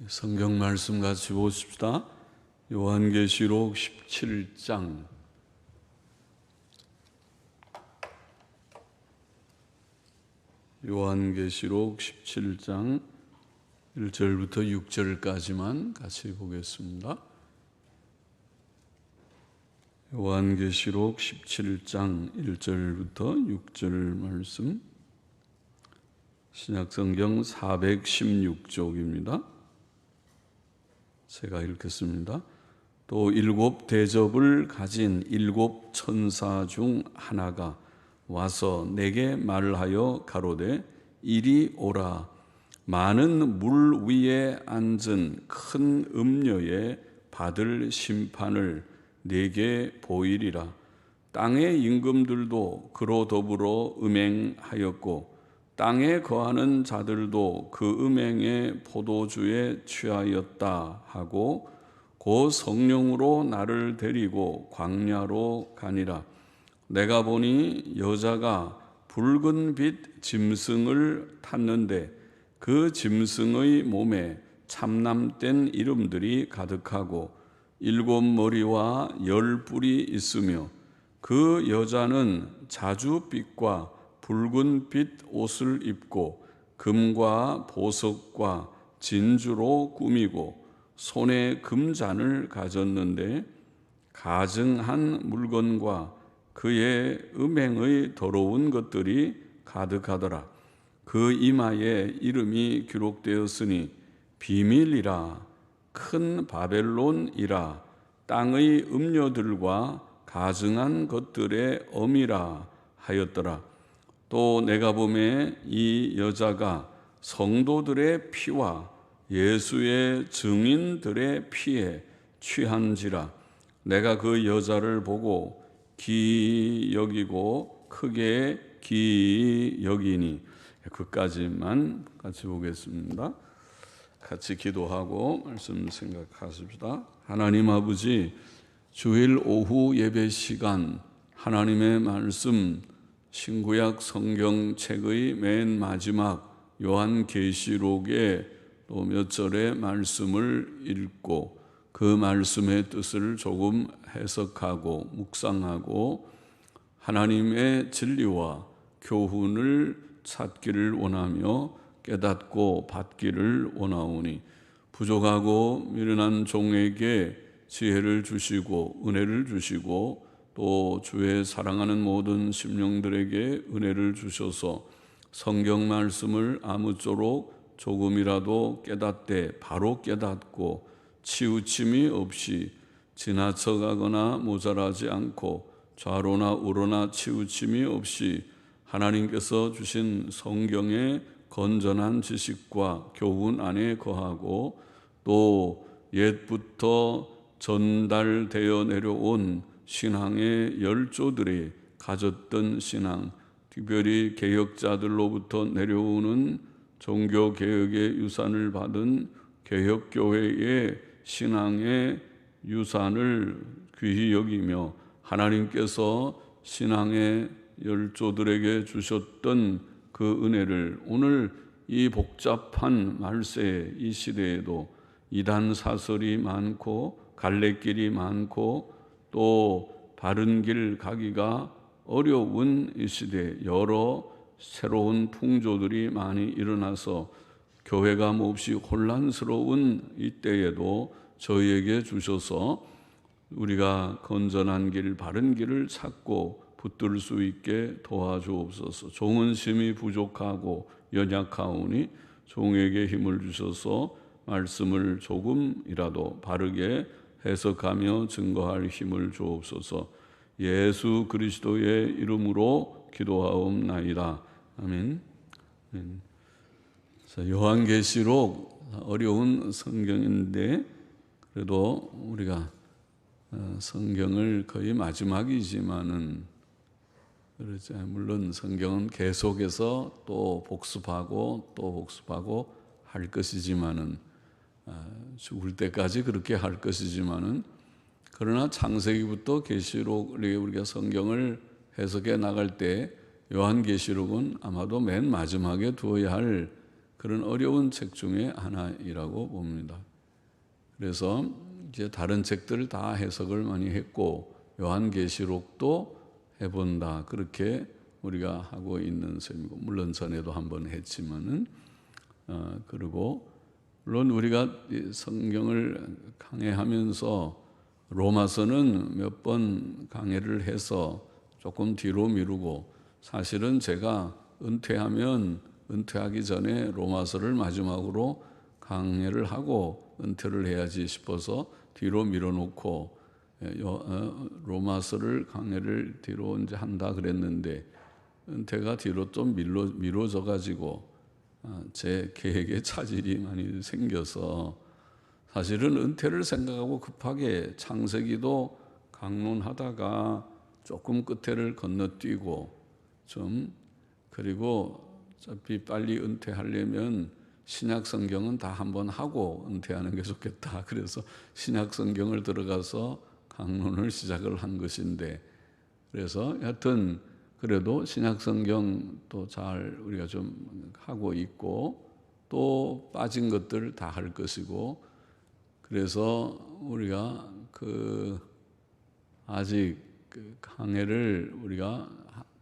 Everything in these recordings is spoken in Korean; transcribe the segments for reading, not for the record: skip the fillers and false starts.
성경 말씀 같이 보십시다. 요한계시록 17장 요한계시록 17장 1절부터 6절까지만 같이 보겠습니다. 요한계시록 17장 1절부터 6절 말씀, 신약성경 416쪽입니다. 제가 읽겠습니다. 또 일곱 대접을 가진 일곱 천사 중 하나가 와서 내게 말하여 가로되 이리 오라. 많은 물 위에 앉은 큰 음녀의 받을 심판을 내게 보이리라. 땅의 임금들도 그로 더불어 음행하였고 땅에 거하는 자들도 그 음행의 포도주에 취하였다 하고 곧 성령으로 나를 데리고 광야로 가니라. 내가 보니 여자가 붉은 빛 짐승을 탔는데 그 짐승의 몸에 참남된 이름들이 가득하고 일곱 머리와 열 뿔이 있으며 그 여자는 자주빛과 붉은 빛 옷을 입고 금과 보석과 진주로 꾸미고 손에 금잔을 가졌는데 가증한 물건과 그의 음행의 더러운 것들이 가득하더라. 그 이마에 이름이 기록되었으니 비밀이라, 큰 바벨론이라, 땅의 음녀들과 가증한 것들의 엄이라 하였더라. 또 내가 보매 이 여자가 성도들의 피와 예수의 증인들의 피에 취한지라. 내가 그 여자를 보고 기이 여기고 크게 기이 여기니. 그까지만 같이 보겠습니다. 같이 기도하고 말씀 생각하십시다. 하나님 아버지, 주일 오후 예배 시간 하나님의 말씀 신구약 성경책의 맨 마지막 요한계시록의 또 몇 절의 말씀을 읽고 그 말씀의 뜻을 조금 해석하고 묵상하고 하나님의 진리와 교훈을 찾기를 원하며 깨닫고 받기를 원하오니 부족하고 미련한 종에게 지혜를 주시고 은혜를 주시고 또 주의 사랑하는 모든 심령들에게 은혜를 주셔서 성경 말씀을 아무쪼록 조금이라도 깨닫되 바로 깨닫고 치우침이 없이 지나쳐가거나 모자라지 않고 좌로나 우로나 치우침이 없이 하나님께서 주신 성경의 건전한 지식과 교훈 안에 거하고 또 옛부터 전달되어 내려온 신앙의 열조들이 가졌던 신앙, 특별히 개혁자들로부터 내려오는 종교개혁의 유산을 받은 개혁교회의 신앙의 유산을 귀히 여기며 하나님께서 신앙의 열조들에게 주셨던 그 은혜를 오늘 이 복잡한 말세 이 시대에도 이단 사설이 많고 갈래길이 많고 또 바른 길 가기가 어려운 이 시대에 여러 새로운 풍조들이 많이 일어나서 교회가 몹시 혼란스러운 이때에도 저희에게 주셔서 우리가 건전한 길, 바른 길을 찾고 붙들 수 있게 도와주옵소서. 종은 심히 부족하고 연약하오니 종에게 힘을 주셔서 말씀을 조금이라도 바르게 해석하며 증거할 힘을 주옵소서. 예수 그리스도의 이름으로 기도하옵나이다. 아멘. 자, 요한계시록 어려운 성경인데 그래도 우리가 성경을 거의 마지막이지만은 그렇죠. 물론 성경은 계속해서 또 복습하고 또 복습하고 할 것이지만은 죽을 때까지 그렇게 할 것이지만은 그러나 창세기부터 계시록 우리가 성경을 해석해 나갈 때 요한계시록은 아마도 맨 마지막에 두어야 할 그런 어려운 책 중에 하나이라고 봅니다. 그래서 이제 다른 책들을 다 해석을 많이 했고 요한계시록도 해본다 그렇게 우리가 하고 있는 셈이고, 물론 전에도 한번 했지만은 그리고 물론 우리가 성경을 강해하면서 로마서는 몇 번 강해를 해서 조금 뒤로 미루고, 사실은 제가 은퇴하기 전에 로마서를 마지막으로 강해를 하고 은퇴를 해야지 싶어서 뒤로 밀어놓고 로마서를 강해를 뒤로 이제 한다 그랬는데, 은퇴가 뒤로 좀 미뤄져 가지고 제 계획에 차질이 많이 생겨서 사실은 은퇴를 생각하고 급하게 창세기도 강론하다가 조금 끝에를 건너뛰고 그리고 어차피 빨리 은퇴하려면 신약 성경은 다 한번 하고 은퇴하는 게 좋겠다. 그래서 신약 성경을 들어가서 강론을 시작을 한 것인데, 그래서 여하튼 그래도 신약 성경 또 잘 우리가 좀 하고 있고 또 빠진 것들 다 할 것이고, 그래서 우리가 아직 강해를 우리가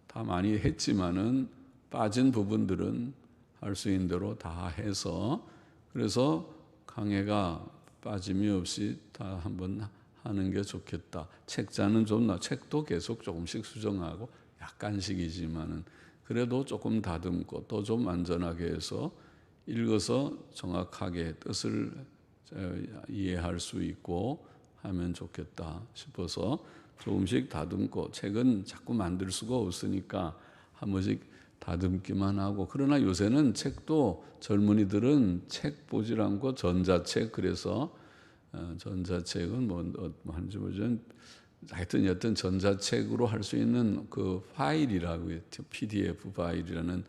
다 많이 했지만은 빠진 부분들은 할 수 있는 대로 다 해서, 그래서 강해가 빠짐이 없이 다 한번 하는 게 좋겠다. 책자는 책도 계속 조금씩 수정하고 약간씩이지만은 그래도 조금 다듬고 또 좀 완전하게 해서 읽어서 정확하게 뜻을 이해할 수 있고 하면 좋겠다 싶어서 조금씩 다듬고, 책은 자꾸 만들 수가 없으니까 한 번씩 다듬기만 하고, 그러나 요새는 책도 젊은이들은 책 보질 않고 전자책, 그래서 전자책은 하는지 모르지만 하여튼 여튼 전자책으로 할 수 있는 그 파일이라고 해요. PDF 파일이라는,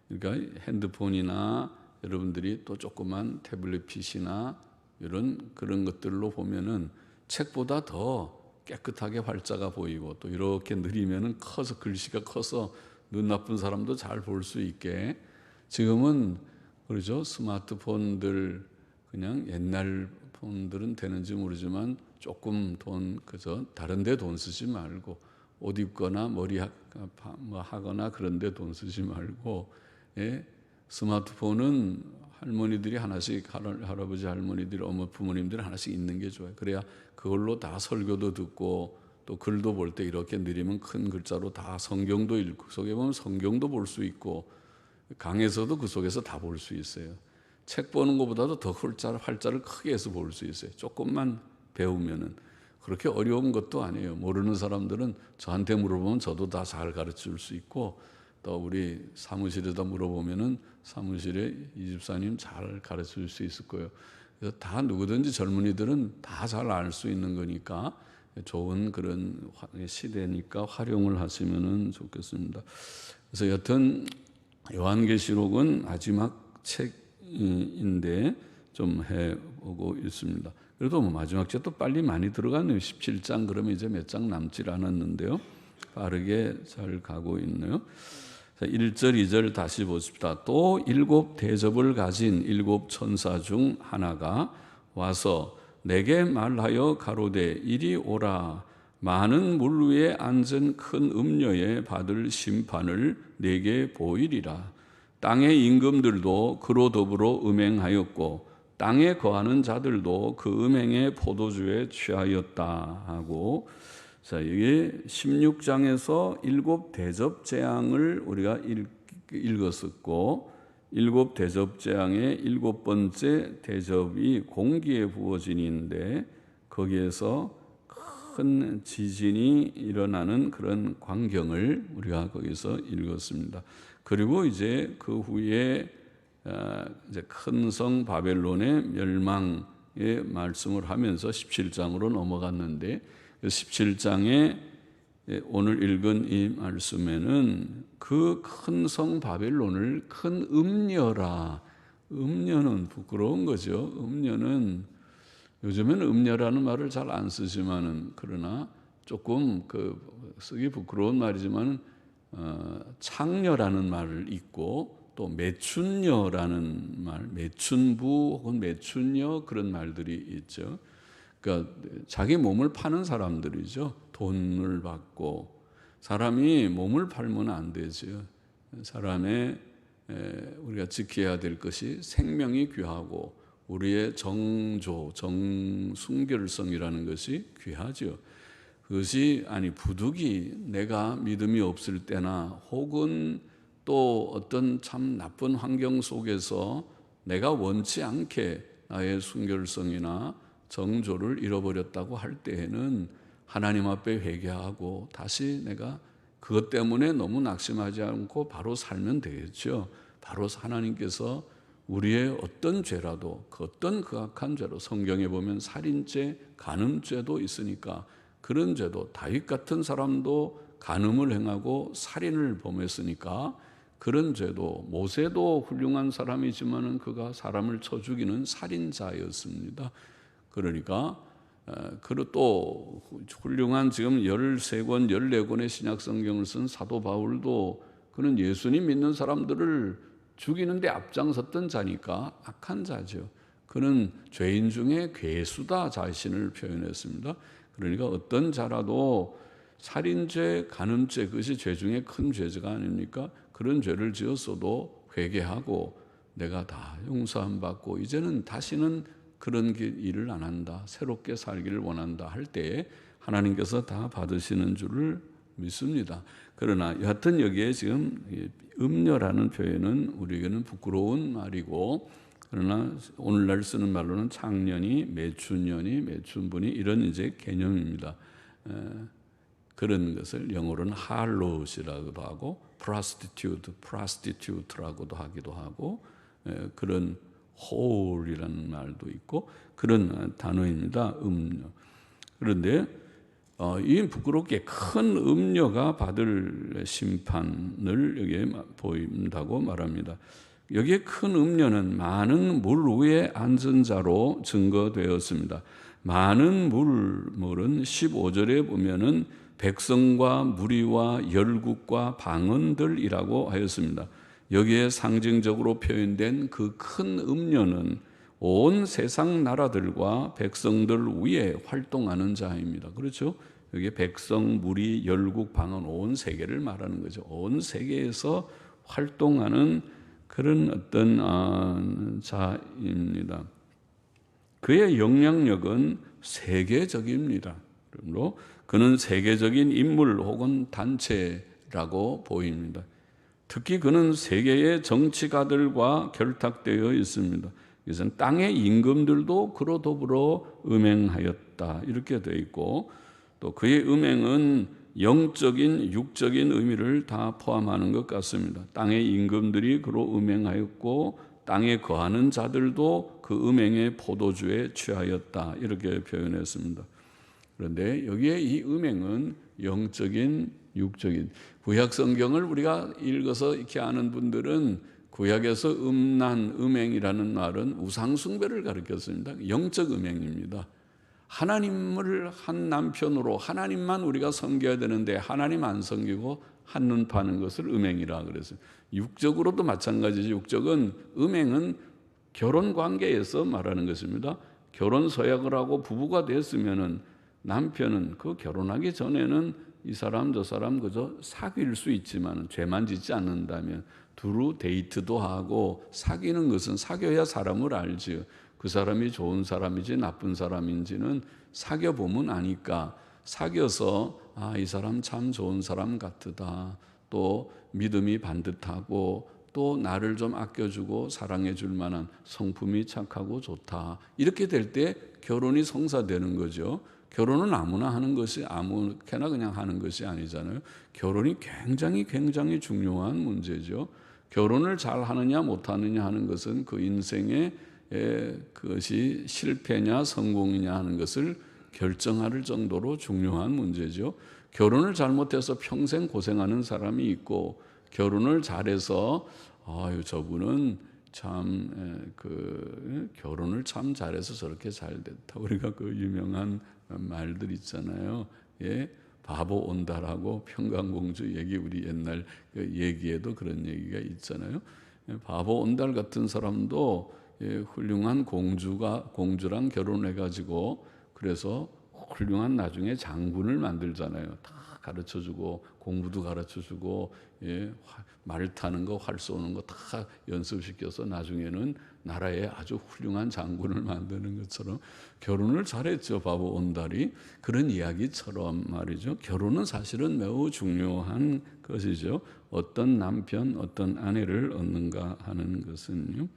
그러니까 핸드폰이나 여러분들이 또 조그만 태블릿 PC나 그런 것들로 보면은 책보다 더 깨끗하게 활자가 보이고 또 이렇게 느리면은 글씨가 커서 눈 나쁜 사람도 잘 볼 수 있게, 지금은 그러죠. 스마트폰들, 그냥 옛날 폰들은 되는지 모르지만 조금 다른 데 돈 쓰지 말고 옷 입거나 머리 하거나 그런 데 돈 쓰지 말고, 스마트폰은 할머니들이 하나씩, 할아버지 할머니들이 부모님들이 하나씩 있는 게 좋아요. 그래야 그걸로 다 설교도 듣고 또 글도 볼 때 이렇게 느리면 큰 글자로 다 성경도 읽고, 속에 보면 성경도 볼 수 있고 강에서도 그 속에서 다 볼 수 있어요. 책 보는 것보다도 더 활자를 크게 해서 볼 수 있어요. 조금만 배우면은. 그렇게 어려운 것도 아니에요. 모르는 사람들은 저한테 물어보면 저도 다 잘 가르쳐 줄 수 있고, 또 우리 사무실에다 물어보면은 사무실에 이 집사님 잘 가르쳐 줄 수 있을 거예요. 그래서 다 누구든지 젊은이들은 다 잘 알 수 있는 거니까 좋은 그런 시대니까 활용을 하시면은 좋겠습니다. 그래서 여튼 요한계시록은 마지막 책인데 좀 해보고 있습니다. 그래도 마지막 책도 빨리 많이 들어갔네요. 17장, 그러면 이제 몇 장 남질 않았는데요. 빠르게 잘 가고 있네요. 1절, 2절 다시 보십시다. 또 7 대접을 가진 7 천사 중 하나가 와서 내게 말하여 가로되 이리 오라. 많은 물 위에 앉은 큰 음녀에 받을 심판을 내게 보이리라. 땅의 임금들도 그로 더불어 음행하였고 땅에 거하는 자들도 그 음행의 포도주에 취하였다 하고, 자, 이게 16장에서 7 대접 재앙을 우리가 읽었었고, 7 대접 재앙의 7번째 대접이 공기에 부어진인데, 거기에서 큰 지진이 일어나는 그런 광경을 우리가 거기서 읽었습니다. 그리고 이제 그 후에 이제 큰 성 바벨론의 멸망의 말씀을 하면서 17장으로 넘어갔는데, 17장에 오늘 읽은 이 말씀에는 그 큰 성 바벨론을 큰 음녀라. 음녀는 부끄러운 거죠. 음녀는 요즘에는 음녀라는 말을 잘 안 쓰지만은, 그러나 조금 쓰기 부끄러운 말이지만 창녀라는 말을 있고 또 매춘녀라는 말, 매춘부 혹은 매춘녀 그런 말들이 있죠. 그러니까 자기 몸을 파는 사람들이죠. 돈을 받고. 사람이 몸을 팔면 안 되죠. 사람의 우리가 지켜야 될 것이 생명이 귀하고 우리의 정조, 정순결성이라는 것이 귀하죠. 그것이 부득이 내가 믿음이 없을 때나 혹은 또 어떤 참 나쁜 환경 속에서 내가 원치 않게 나의 순결성이나 정조를 잃어버렸다고 할 때에는 하나님 앞에 회개하고 다시 내가 그것 때문에 너무 낙심하지 않고 바로 살면 되겠죠. 바로 하나님께서 우리의 어떤 죄라도 어떤 극악한 죄로 성경에 보면 살인죄, 간음죄도 있으니까 그런 죄도 다윗 같은 사람도 간음을 행하고 살인을 범했으니까 그런 죄도 모세도 훌륭한 사람이지만은 그가 사람을 쳐 죽이는 살인자였습니다. 그러니까 그리고 또 훌륭한 지금 13권, 14권의 신약성경을 쓴 사도 바울도 그는 예수님 믿는 사람들을 죽이는데 앞장섰던 자니까 악한 자죠. 그는 죄인 중에 괴수다 자신을 표현했습니다. 그러니까 어떤 자라도 살인죄, 간음죄 그것이 죄 중에 큰 죄가 아닙니까? 그런 죄를 지었어도 회개하고 내가 다 용서함 받고 이제는 다시는 그런 일을 안 한다. 새롭게 살기를 원한다 할 때에 하나님께서 다 받으시는 줄을 믿습니다. 그러나 여하튼 여기에 지금 음녀라는 표현은 우리에게는 부끄러운 말이고 그러나 오늘날 쓰는 말로는 창년이, 매춘년이, 매춘분이 이런 이제 개념입니다. 그런 것을 영어로는 harlot이라고도 하고 prostitute라고도 하기도 하고 그런 whore이라는 말도 있고 그런 단어입니다. 음녀. 그런데 이 부끄럽게 큰 음녀가 받을 심판을 여기에 보인다고 말합니다. 여기에 큰 음녀는 많은 물 위에 앉은 자로 증거되었습니다. 많은 물은 15절에 보면은 백성과 무리와 열국과 방언들이라고 하였습니다. 여기에 상징적으로 표현된 그 큰 음녀는 온 세상 나라들과 백성들 위에 활동하는 자입니다. 그렇죠? 여기 백성, 무리, 열국, 방언 온 세계를 말하는 거죠. 온 세계에서 활동하는 그런 어떤 자입니다. 그의 영향력은 세계적입니다. 그러므로 그는 세계적인 인물 혹은 단체라고 보입니다. 특히 그는 세계의 정치가들과 결탁되어 있습니다. 이것은 땅의 임금들도 그로 더불어 음행하였다 이렇게 되어 있고 또 그의 음행은 영적인 육적인 의미를 다 포함하는 것 같습니다. 땅의 임금들이 그로 음행하였고 땅에 거하는 자들도 그 음행의 포도주에 취하였다 이렇게 표현했습니다. 그런데 여기에 이 음행은 영적인 육적인 구약 성경을 우리가 읽어서 이렇게 아는 분들은 구약에서 음란, 음행이라는 말은 우상 숭배를 가리켰습니다. 영적 음행입니다. 하나님을 한 남편으로 하나님만 우리가 섬겨야 되는데 하나님 안 섬기고 한눈 파는 것을 음행이라 그랬어요. 육적으로도 마찬가지죠. 육적은 음행은 결혼 관계에서 말하는 것입니다. 결혼 서약을 하고 부부가 됐으면은 남편은 그 결혼하기 전에는 이 사람 저 사람 그저 사귈 수 있지만 죄만 짓지 않는다면 두루 데이트도 하고 사귀는 것은 사귀어야 사람을 알지요. 그 사람이 좋은 사람인지 나쁜 사람인지는 사귀어보면 아니까 사귀어서 이 사람 참 좋은 사람 같다. 또 믿음이 반듯하고 또 나를 좀 아껴주고 사랑해 줄 만한 성품이 착하고 좋다. 이렇게 될 때 결혼이 성사되는 거죠. 결혼은 아무나 하는 것이 아무렇게나 그냥 하는 것이 아니잖아요. 결혼이 굉장히 중요한 문제죠. 결혼을 잘 하느냐 못하느냐 하는 것은 그 인생의 그것이 실패냐 성공이냐 하는 것을 결정할 정도로 중요한 문제죠. 결혼을 잘못해서 평생 고생하는 사람이 있고 결혼을 잘해서 저분은 참 결혼을 참 잘해서 저렇게 잘 됐다. 우리가 그 유명한 말들 있잖아요. 예, 바보 온다라고 평강공주 얘기 우리 옛날 그 얘기에도 그런 얘기가 있잖아요. 바보 온달 같은 사람도 훌륭한 공주랑 결혼해가지고 그래서 훌륭한 나중에 장군을 만들잖아요. 다 가르쳐주고 공부도 가르쳐주고 말 타는 거, 활 쏘는 거 다 연습시켜서 나중에는 나라에 아주 훌륭한 장군을 만드는 것처럼 결혼을 잘했죠. 바보 온달이. 그런 이야기처럼 말이죠. 결혼은 사실은 매우 중요한 것이죠. 어떤 남편, 어떤 아내를 얻는가 하는 것은요.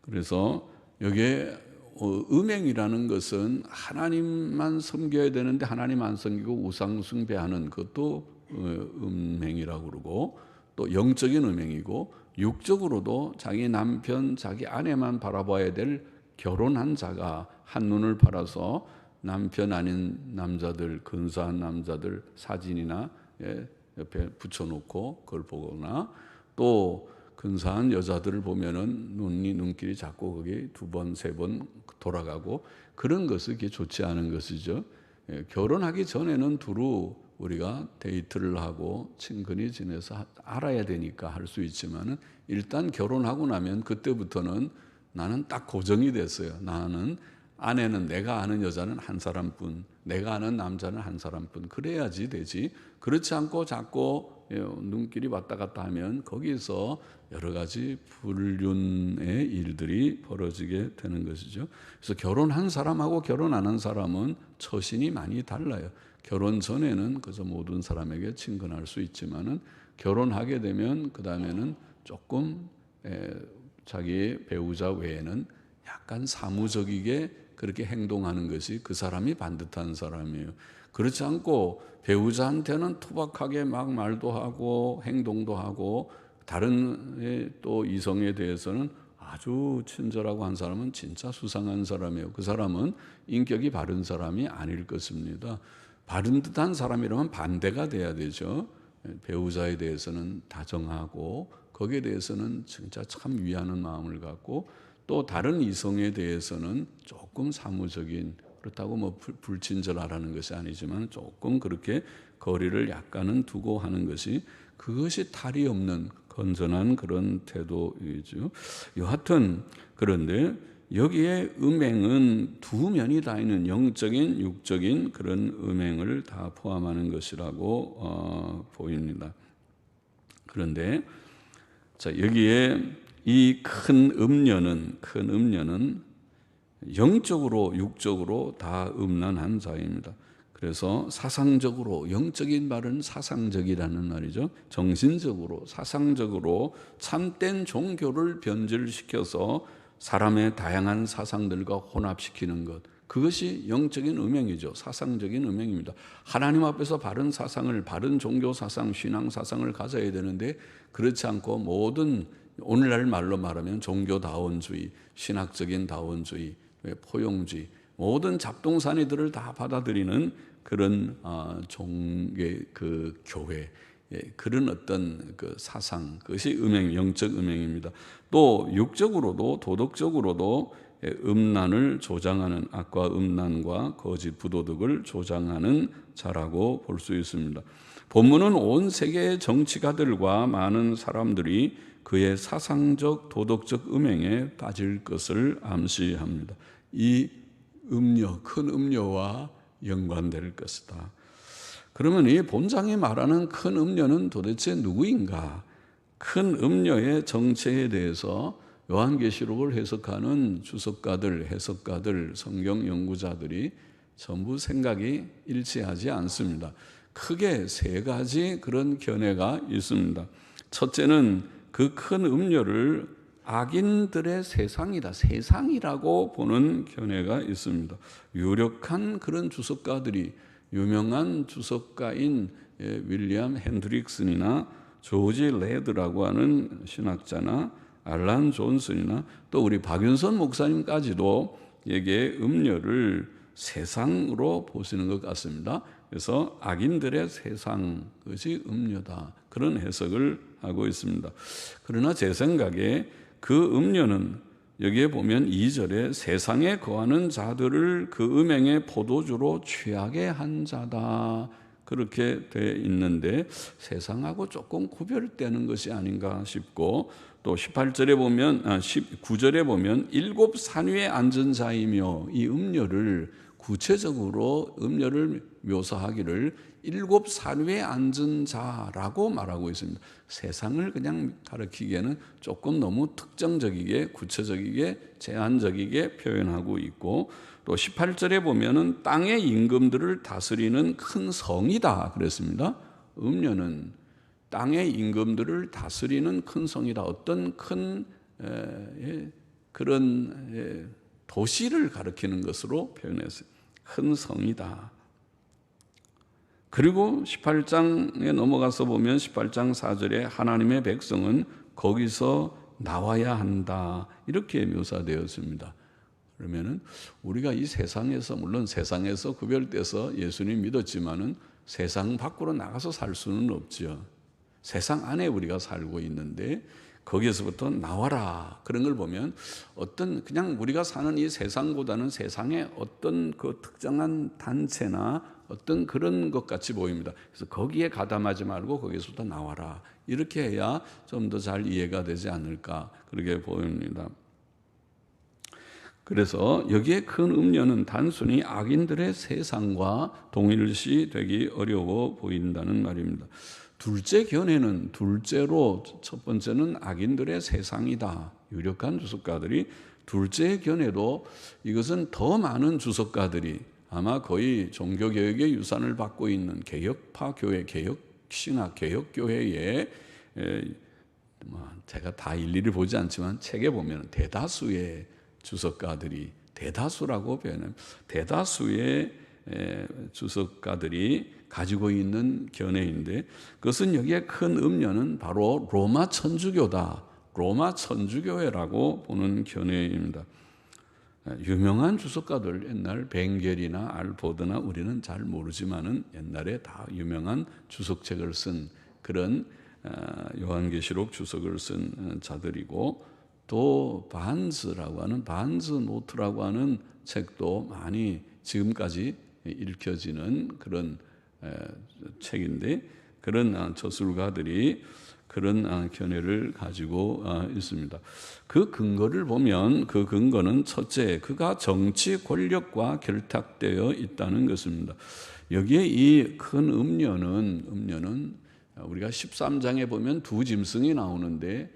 그래서 여기에 음행이라는 것은 하나님만 섬겨야 되는데 하나님 안 섬기고 우상 숭배하는 것도 음행이라고 그러고, 또 영적인 음행이고, 육적으로도 자기 남편, 자기 아내만 바라봐야 될 결혼한 자가 한눈을 팔아서 남편 아닌 남자들, 근사한 남자들 사진이나 옆에 붙여놓고 그걸 보거나, 또 근사한 여자들을 보면은 눈길이 자꾸 거기 2번, 3번 돌아가고, 그런 것이 그게 좋지 않은 것이죠. 결혼하기 전에는 두루 우리가 데이트를 하고 친근히 지내서 알아야 되니까 할 수 있지만은, 일단 결혼하고 나면 그때부터는 나는 딱 고정이 됐어요. 나는 아내는, 내가 아는 여자는 한 사람뿐, 내가 아는 남자는 한 사람뿐, 그래야지 되지. 그렇지 않고 자꾸 눈길이 왔다 갔다 하면 거기서 여러 가지 불륜의 일들이 벌어지게 되는 것이죠. 그래서 결혼한 사람하고 결혼 안 한 사람은 처신이 많이 달라요. 결혼 전에는 그저 모든 사람에게 친근할 수 있지만은, 결혼하게 되면 그 다음에는 조금 자기의 배우자 외에는 약간 사무적이게 그렇게 행동하는 것이 그 사람이 반듯한 사람이에요. 그렇지 않고 배우자한테는 투박하게 막 말도 하고 행동도 하고, 다른 또 이성에 대해서는 아주 친절하고 한 사람은 진짜 수상한 사람이에요. 그 사람은 인격이 바른 사람이 아닐 것입니다. 바른 듯한 사람이라면 반대가 돼야 되죠. 배우자에 대해서는 다정하고 거기에 대해서는 진짜 참 위하는 마음을 갖고, 또 다른 이성에 대해서는 조금 사무적인, 그렇다고 뭐 불친절하라는 것이 아니지만 조금 그렇게 거리를 약간은 두고 하는 것이, 그것이 탈이 없는 건전한 그런 태도이죠. 여하튼 그런데 여기에 음행은 두 면이 다 있는 영적인, 육적인 그런 음행을 다 포함하는 것이라고 보입니다. 그런데 자, 여기에 이 큰 음녀는 영적으로 육적으로 다 음란한 자입니다. 그래서 사상적으로, 영적인 말은 사상적이라는 말이죠. 정신적으로, 사상적으로 참된 종교를 변질시켜서 사람의 다양한 사상들과 혼합시키는 것, 그것이 영적인 음행이죠. 사상적인 음행입니다. 하나님 앞에서 바른 사상을, 바른 종교 사상, 신앙 사상을 가져야 되는데, 그렇지 않고 모든, 오늘날 말로 말하면 종교다원주의, 신학적인 다원주의, 포용주의, 모든 잡동사니들을 다 받아들이는 그런 그 교회, 그런 어떤 그 사상, 그것이 영적 음행입니다. 또 육적으로도, 도덕적으로도 음란을 조장하는, 악과 음란과 거짓 부도덕을 조장하는 자라고 볼 수 있습니다. 본문은 온 세계의 정치가들과 많은 사람들이 그의 사상적, 도덕적 음행에 빠질 것을 암시합니다. 이 음녀, 큰 음녀와 연관될 것이다. 그러면 이 본장이 말하는 큰 음녀는 도대체 누구인가? 큰 음녀의 정체에 대해서 요한계시록을 해석하는 주석가들, 해석가들, 성경 연구자들이 전부 생각이 일치하지 않습니다. 크게 3가지 그런 견해가 있습니다. 첫째는 그 큰 음녀를 악인들의 세상이다, 세상이라고 보는 견해가 있습니다. 유력한 그런 주석가들이, 유명한 주석가인 윌리엄 핸드릭슨이나 조지 레드라고 하는 신학자나 알란 존슨이나 또 우리 박윤선 목사님까지도 여기에 음녀를 세상으로 보시는 것 같습니다. 그래서 악인들의 세상, 그것이 음녀다, 그런 해석을 하고 있습니다. 그러나 제 생각에 그 음녀는 여기에 보면 2절에 세상에 거하는 자들을 그 음행의 포도주로 취하게 한 자다, 그렇게 돼 있는데 세상하고 조금 구별되는 것이 아닌가 싶고, 또 18절에 보면 19절에 보면 일곱 산 위에 앉은 자이며, 이 음녀를 구체적으로 음녀를 묘사하기를 일곱 산 위에 앉은 자라고 말하고 있습니다. 세상을 그냥 가리키기에는 조금 너무 특정적이게, 구체적이게, 제한적이게 표현하고 있고, 또 18절에 보면은 땅의 임금들을 다스리는 큰 성이다 그랬습니다. 음녀는 땅의 임금들을 다스리는 큰 성이다. 어떤 큰 그런 도시를 가리키는 것으로 표현했어요. 큰 성이다. 그리고 18장에 넘어가서 보면 18장 4절에 하나님의 백성은 거기서 나와야 한다, 이렇게 묘사되었습니다. 그러면은 우리가 이 세상에서, 물론 세상에서 구별돼서 예수님 믿었지만은 세상 밖으로 나가서 살 수는 없죠. 세상 안에 우리가 살고 있는데 거기에서부터 나와라, 그런 걸 보면 어떤 그냥 우리가 사는 이 세상보다는 세상의 어떤 그 특정한 단체나 어떤 그런 것 같이 보입니다. 그래서 거기에 가담하지 말고 거기에서부터 나와라, 이렇게 해야 좀 더 잘 이해가 되지 않을까, 그렇게 보입니다. 그래서 여기에 큰 음녀는 단순히 악인들의 세상과 동일시 되기 어려워 보인다는 말입니다. 둘째 견해는, 둘째로 첫 번째는 악인들의 세상이다, 유력한 주석가들이, 둘째 견해도 이것은 더 많은 주석가들이 아마 거의 종교개혁의 유산을 받고 있는 개혁파 교회, 개혁신학, 개혁교회에 제가 다 일일이 보지 않지만 책에 보면 대다수의 주석가들이, 대다수라고 표현합니다. 대다수의 주석가들이 가지고 있는 견해인데, 그것은 여기에 큰 음녀는 바로 로마 천주교다, 로마 천주교회라고 보는 견해입니다. 유명한 주석가들, 옛날 벵겔이나 알포드나 우리는 잘 모르지만은 옛날에 다 유명한 주석책을 쓴 그런 요한계시록 주석을 쓴 자들이고, 또 반즈라고 하는, 반즈 노트라고 하는 책도 많이 지금까지 읽혀지는 그런 책인데, 그런 저술가들이 그런 견해를 가지고 있습니다. 그 근거를 보면, 그 근거는 첫째, 그가 정치 권력과 결탁되어 있다는 것입니다. 여기에 이 큰 음녀는 우리가 13장에 보면 두 짐승이 나오는데,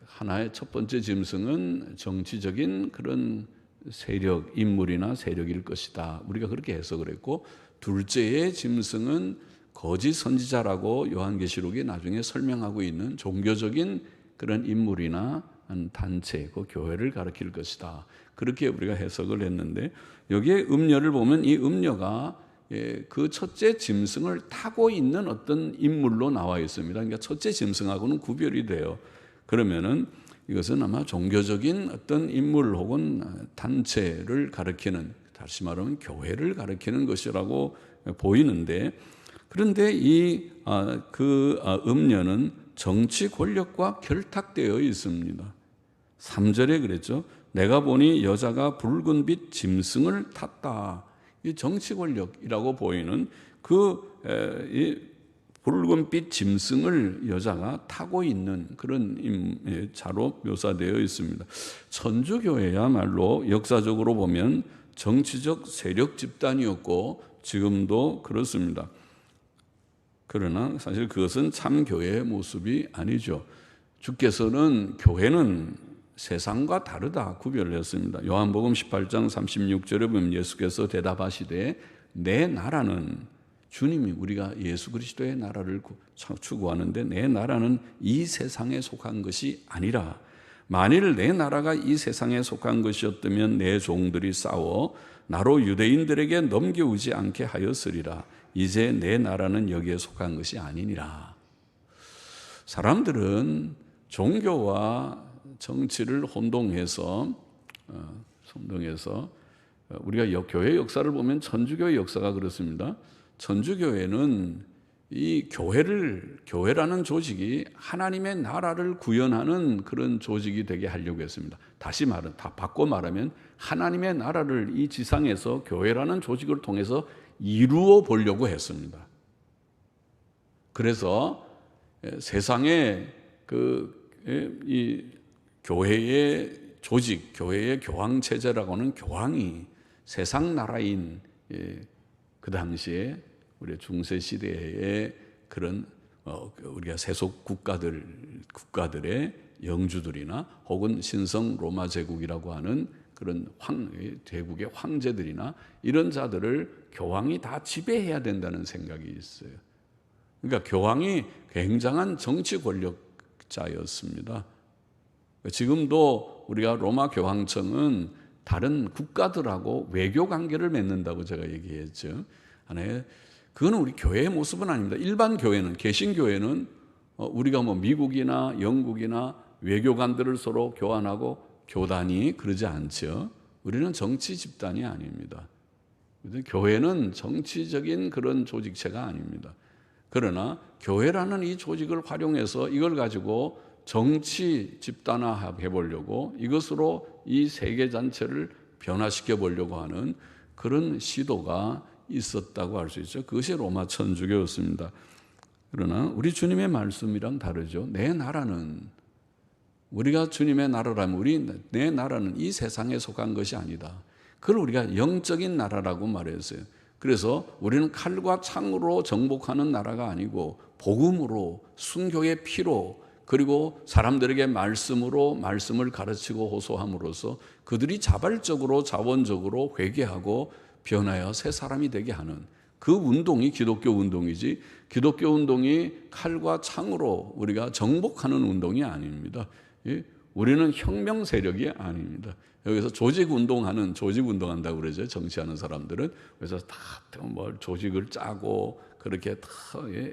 하나의 첫 번째 짐승은 정치적인 그런 세력, 인물이나 세력일 것이다, 우리가 그렇게 해석을 했고, 둘째의 짐승은 거짓 선지자라고 요한계시록이 나중에 설명하고 있는 종교적인 그런 인물이나 단체, 그 교회를 가리킬 것이다, 그렇게 우리가 해석을 했는데, 여기에 음녀를 보면 이 음녀가 그 첫째 짐승을 타고 있는 어떤 인물로 나와 있습니다. 그러니까 첫째 짐승하고는 구별이 돼요. 그러면은 이것은 아마 종교적인 어떤 인물 혹은 단체를 가리키는, 다시 말하면 교회를 가리키는 것이라고 보이는데, 그런데 이 음녀는 정치 권력과 결탁되어 있습니다. 3절에 그랬죠. 내가 보니 여자가 붉은 빛 짐승을 탔다. 이 정치 권력이라고 보이는 이 붉은빛 짐승을 여자가 타고 있는 그런 자로 묘사되어 있습니다. 천주교회야말로 역사적으로 보면 정치적 세력 집단이었고 지금도 그렇습니다. 그러나 사실 그것은 참 교회의 모습이 아니죠. 주께서는 교회는 세상과 다르다 구별을 했습니다. 요한복음 18장 36절에 보면 예수께서 대답하시되 내 나라는, 주님이 우리가 예수 그리스도의 나라를 추구하는데 내 나라는 이 세상에 속한 것이 아니라, 만일 내 나라가 이 세상에 속한 것이었다면 내 종들이 싸워 나로 유대인들에게 넘겨오지 않게 하였으리라. 이제 내 나라는 여기에 속한 것이 아니니라. 사람들은 종교와 정치를 혼동해서 우리가 교회 역사를 보면 천주교의 역사가 그렇습니다. 천주교회는 이 교회라는 조직이 하나님의 나라를 구현하는 그런 조직이 되게 하려고 했습니다. 바꿔 말하면 하나님의 나라를 이 지상에서 교회라는 조직을 통해서 이루어 보려고 했습니다. 그래서 세상의 이 교회의 조직, 교회의 교황 체제라고는 교황이 세상 나라인 그 당시에 우리 중세 시대의 그런 우리가 세속 국가들의 영주들이나 혹은 신성 로마 제국이라고 하는 그런 대국의 황제들이나 이런 자들을 교황이 다 지배해야 된다는 생각이 있어요. 그러니까 교황이 굉장한 정치 권력자였습니다. 지금도 우리가 로마 교황청은 다른 국가들하고 외교 관계를 맺는다고 제가 얘기했죠. 그거는 우리 교회의 모습은 아닙니다. 일반 교회는, 개신교회는 우리가 뭐 미국이나 영국이나 외교관들을 서로 교환하고 교단이 그러지 않죠. 우리는 정치 집단이 아닙니다. 교회는 정치적인 그런 조직체가 아닙니다. 그러나 교회라는 이 조직을 활용해서 이걸 가지고 정치 집단화해 보려고 이것으로 이 세계 전체를 변화시켜 보려고 하는 그런 시도가 있었다고 할 수 있죠. 그것이 로마 천주교였습니다. 그러나 우리 주님의 말씀이랑 다르죠. 내 나라는, 우리가 주님의 나라라면 내 나라는 이 세상에 속한 것이 아니다. 그걸 우리가 영적인 나라라고 말했어요. 그래서 우리는 칼과 창으로 정복하는 나라가 아니고 복음으로, 순교의 피로, 그리고 사람들에게 말씀으로 말씀을 가르치고 호소함으로써 그들이 자발적으로 자원적으로 회개하고 변하여 새 사람이 되게 하는 그 운동이 기독교 운동이지, 기독교 운동이 칼과 창으로 우리가 정복하는 운동이 아닙니다. 우리는 혁명 세력이 아닙니다. 여기서 조직 운동한다고 그러죠. 정치하는 사람들은. 그래서 다 조직을 짜고 그렇게 다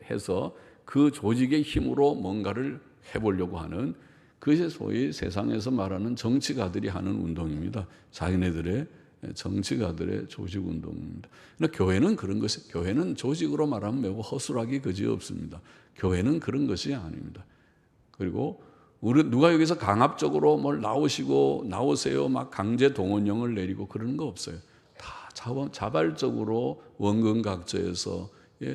해서 그 조직의 힘으로 뭔가를 해보려고 하는, 그것이 소위 세상에서 말하는 정치가들이 하는 운동입니다. 자기네들의 정치가들의 조직 운동입니다. 그러나 교회는 그런 것이, 교회는 조직으로 말하면 매우 허술하기 그지없습니다. 교회는 그런 것이 아닙니다. 그리고 누가 여기서 강압적으로 뭘 나오세요 막 강제 동원령을 내리고 그러는 거 없어요. 다 자발적으로 원근각저에서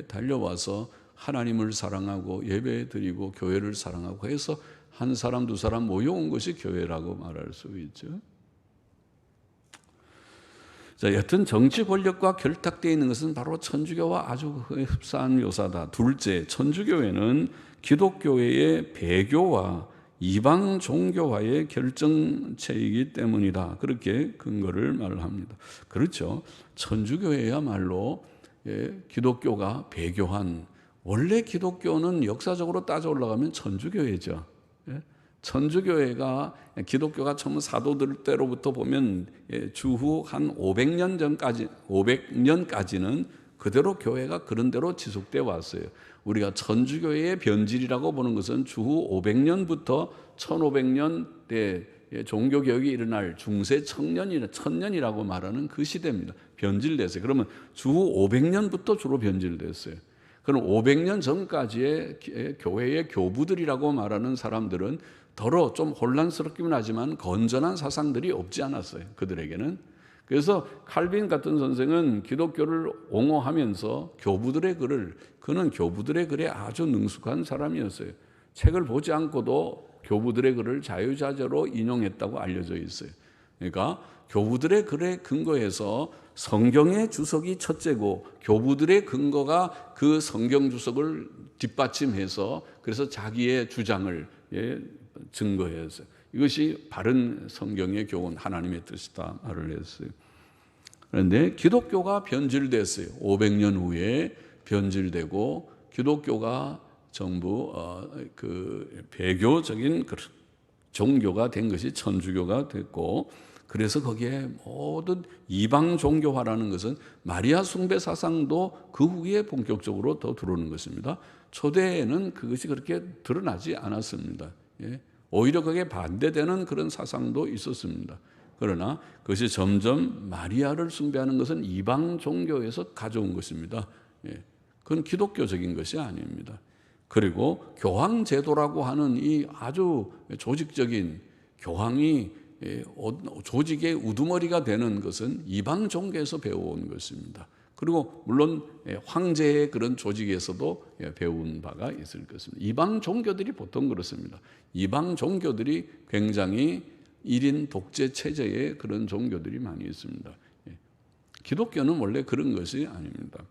달려와서 하나님을 사랑하고 예배드리고 교회를 사랑하고 해서 한 사람 두 사람 모여온 것이 교회라고 말할 수 있죠. 자, 여튼 정치 권력과 결탁되어 있는 것은 바로 천주교와 아주 흡사한 묘사다. 둘째, 천주교회는 기독교회의 배교와 이방 종교화의 결정체이기 때문이다. 그렇게 근거를 말합니다. 그렇죠. 천주교회야말로 기독교가 배교한, 원래 기독교는 역사적으로 따져 올라가면 천주교회죠. 천주교회가, 기독교가 처음 사도들 때로부터 보면 주후 한 500년까지는 그대로 교회가 그런 대로 지속되어 왔어요. 우리가 천주교회의 변질이라고 보는 것은 주후 500년부터 1500년대 종교개혁이 일어날 중세 천년이라고 말하는 그 시대입니다. 변질됐어요. 그러면 주후 500년부터 주로 변질됐어요. 그럼 500년 전까지의 교회의 교부들이라고 말하는 사람들은 더러 좀 혼란스럽기는 하지만 건전한 사상들이 없지 않았어요. 그들에게는. 그래서 칼빈 같은 선생은 기독교를 옹호하면서 그는 교부들의 글에 아주 능숙한 사람이었어요. 책을 보지 않고도 교부들의 글을 자유자재로 인용했다고 알려져 있어요. 그러니까 교부들의 글에 근거해서 성경의 주석이 첫째고 교부들의 근거가 그 성경 주석을 뒷받침해서 그래서 자기의 주장을 증거해서 이것이 바른 성경의 교훈, 하나님의 뜻이다 말을 했어요. 그런데 기독교가 변질됐어요. 500년 후에 변질되고 기독교가 전부 그 배교적인 종교가 된 것이 천주교가 됐고, 그래서 거기에 모든 이방 종교화라는 것은 마리아 숭배 사상도 그 후에 본격적으로 더 들어오는 것입니다. 초대에는 그것이 그렇게 드러나지 않았습니다. 오히려 그게 반대되는 그런 사상도 있었습니다. 그러나 그것이 점점 마리아를 숭배하는 것은 이방 종교에서 가져온 것입니다. 그건 기독교적인 것이 아닙니다. 그리고 교황 제도라고 하는 이 아주 조직적인 교황이 조직의 우두머리가 되는 것은 이방 종교에서 배워온 것입니다. 그리고 물론 황제의 그런 조직에서도 배운 바가 있을 것입니다. 이방 종교들이 보통 그렇습니다. 이방 종교들이 굉장히 1인 독재 체제의 그런 종교들이 많이 있습니다. 기독교는 원래 그런 것이 아닙니다.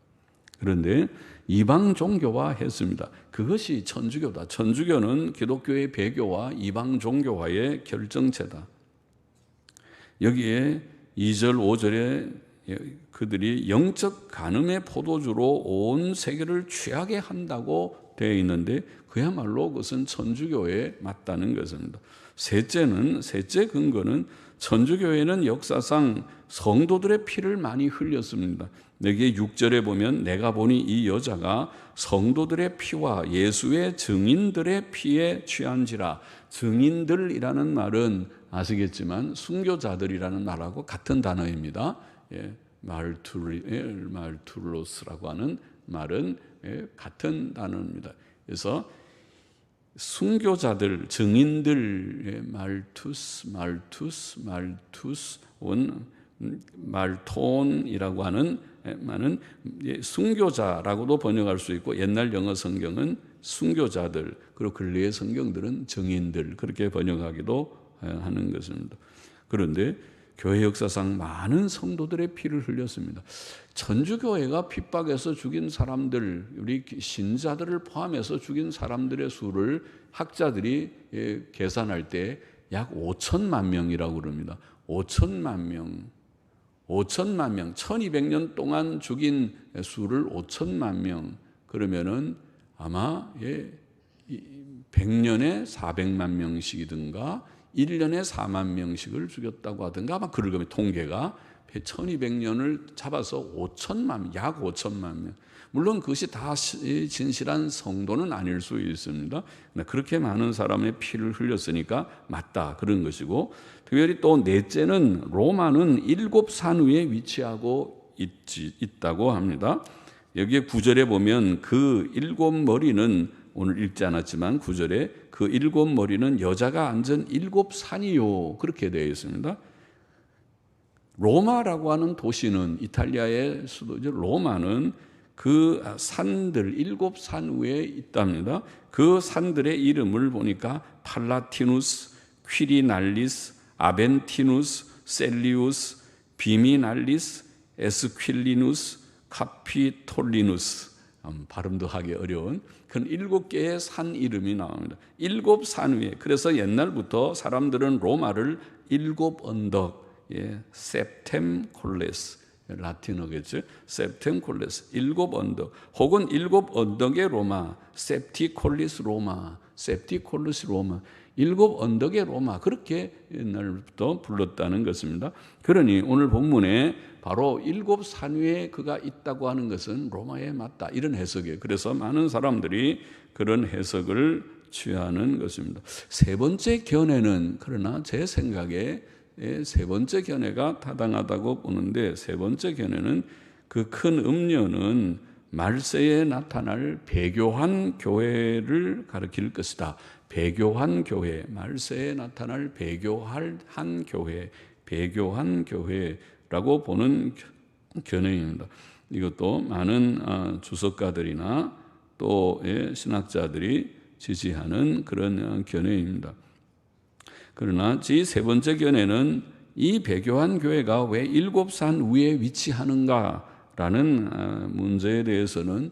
그런데 이방 종교화 했습니다. 그것이 천주교다. 천주교는 기독교의 배교와 이방 종교화의 결정체다. 여기에 2절, 5절에 그들이 영적 간음의 포도주로 온 세계를 취하게 한다고 되어 있는데 그야말로 그것은 천주교에 맞다는 것입니다. 셋째 근거는 천주교회는 역사상 성도들의 피를 많이 흘렸습니다. 여기에 6절에 보면 내가 보니 이 여자가 성도들의 피와 예수의 증인들의 피에 취한지라. 증인들이라는 말은 아시겠지만 순교자들이라는 말하고 같은 단어입니다. 말투로스라고 하는 말은 같은 단어입니다. 그래서 순교자들, 증인들, 말톤이라고 하는 말은 순교자라고도 번역할 수 있고 옛날 영어 성경은 순교자들, 그리고 근래의 성경들은 증인들 그렇게 번역하기도 하는 것입니다. 그런데 교회 역사상 많은 성도들의 피를 흘렸습니다. 천주교회가 핍박해서 죽인 사람들, 우리 신자들을 포함해서 죽인 사람들의 수를 학자들이 계산할 때 약 5천만 명이라고 그럽니다. 5천만 명. 1200년 동안 죽인 수를 5천만 명. 그러면은 아마 100년에 400만 명씩이든가 1년에 4만 명씩을 죽였다고 하든가 아마 그럴 겁니다. 통계가 1200년을 잡아서 약 5천만 명. 물론 그것이 다 진실한 성도는 아닐 수 있습니다. 그렇게 많은 사람의 피를 흘렸으니까 맞다 그런 것이고, 특별히 또 넷째는 로마는 7산 위에 위치하고 있다고 합니다. 여기에 9절에 보면 그 7머리는 오늘 읽지 않았지만 9절에 그 7머리는 여자가 앉은 7산이요 그렇게 되어 있습니다. 로마라고 하는 도시는 이탈리아의 수도죠. 로마는 그 산들 7산 위에 있답니다. 그 산들의 이름을 보니까 팔라티누스, 퀴리날리스, 아벤티누스, 셀리우스, 비미날리스, 에스퀼리누스, 카피톨리누스, 발음도 하기 어려운 그런 7개의 산 이름이 나옵니다. 7산 위에. 그래서 옛날부터 사람들은 로마를 7언덕, septemcolles, 라틴어겠죠. septemcolles, 7언덕, 혹은 7언덕의 로마, septicollis 로마, 7언덕의 로마, 그렇게 옛날부터 불렀다는 것입니다. 그러니 오늘 본문에 바로 7산 위에 그가 있다고 하는 것은 로마에 맞다 이런 해석이에요. 그래서 많은 사람들이 그런 해석을 취하는 것입니다. 세 번째 견해는, 그러나 제 생각에 세 번째 견해가 타당하다고 보는데, 세 번째 견해는 그 큰 음료는 말세에 나타날 배교한 교회를 가리킬 것이다. 배교한 교회, 말세에 나타날 배교한 교회, 배교한 교회라고 보는 견해입니다. 이것도 많은 주석가들이나 또 신학자들이 지지하는 그런 견해입니다. 그러나 이 세 번째 견해는 이 배교한 교회가 왜 7산 위에 위치하는가라는 문제에 대해서는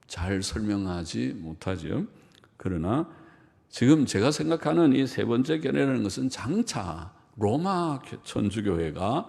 잘 설명하지 못하죠. 그러나 지금 제가 생각하는 이 세 번째 견해라는 것은 장차 로마 천주교회가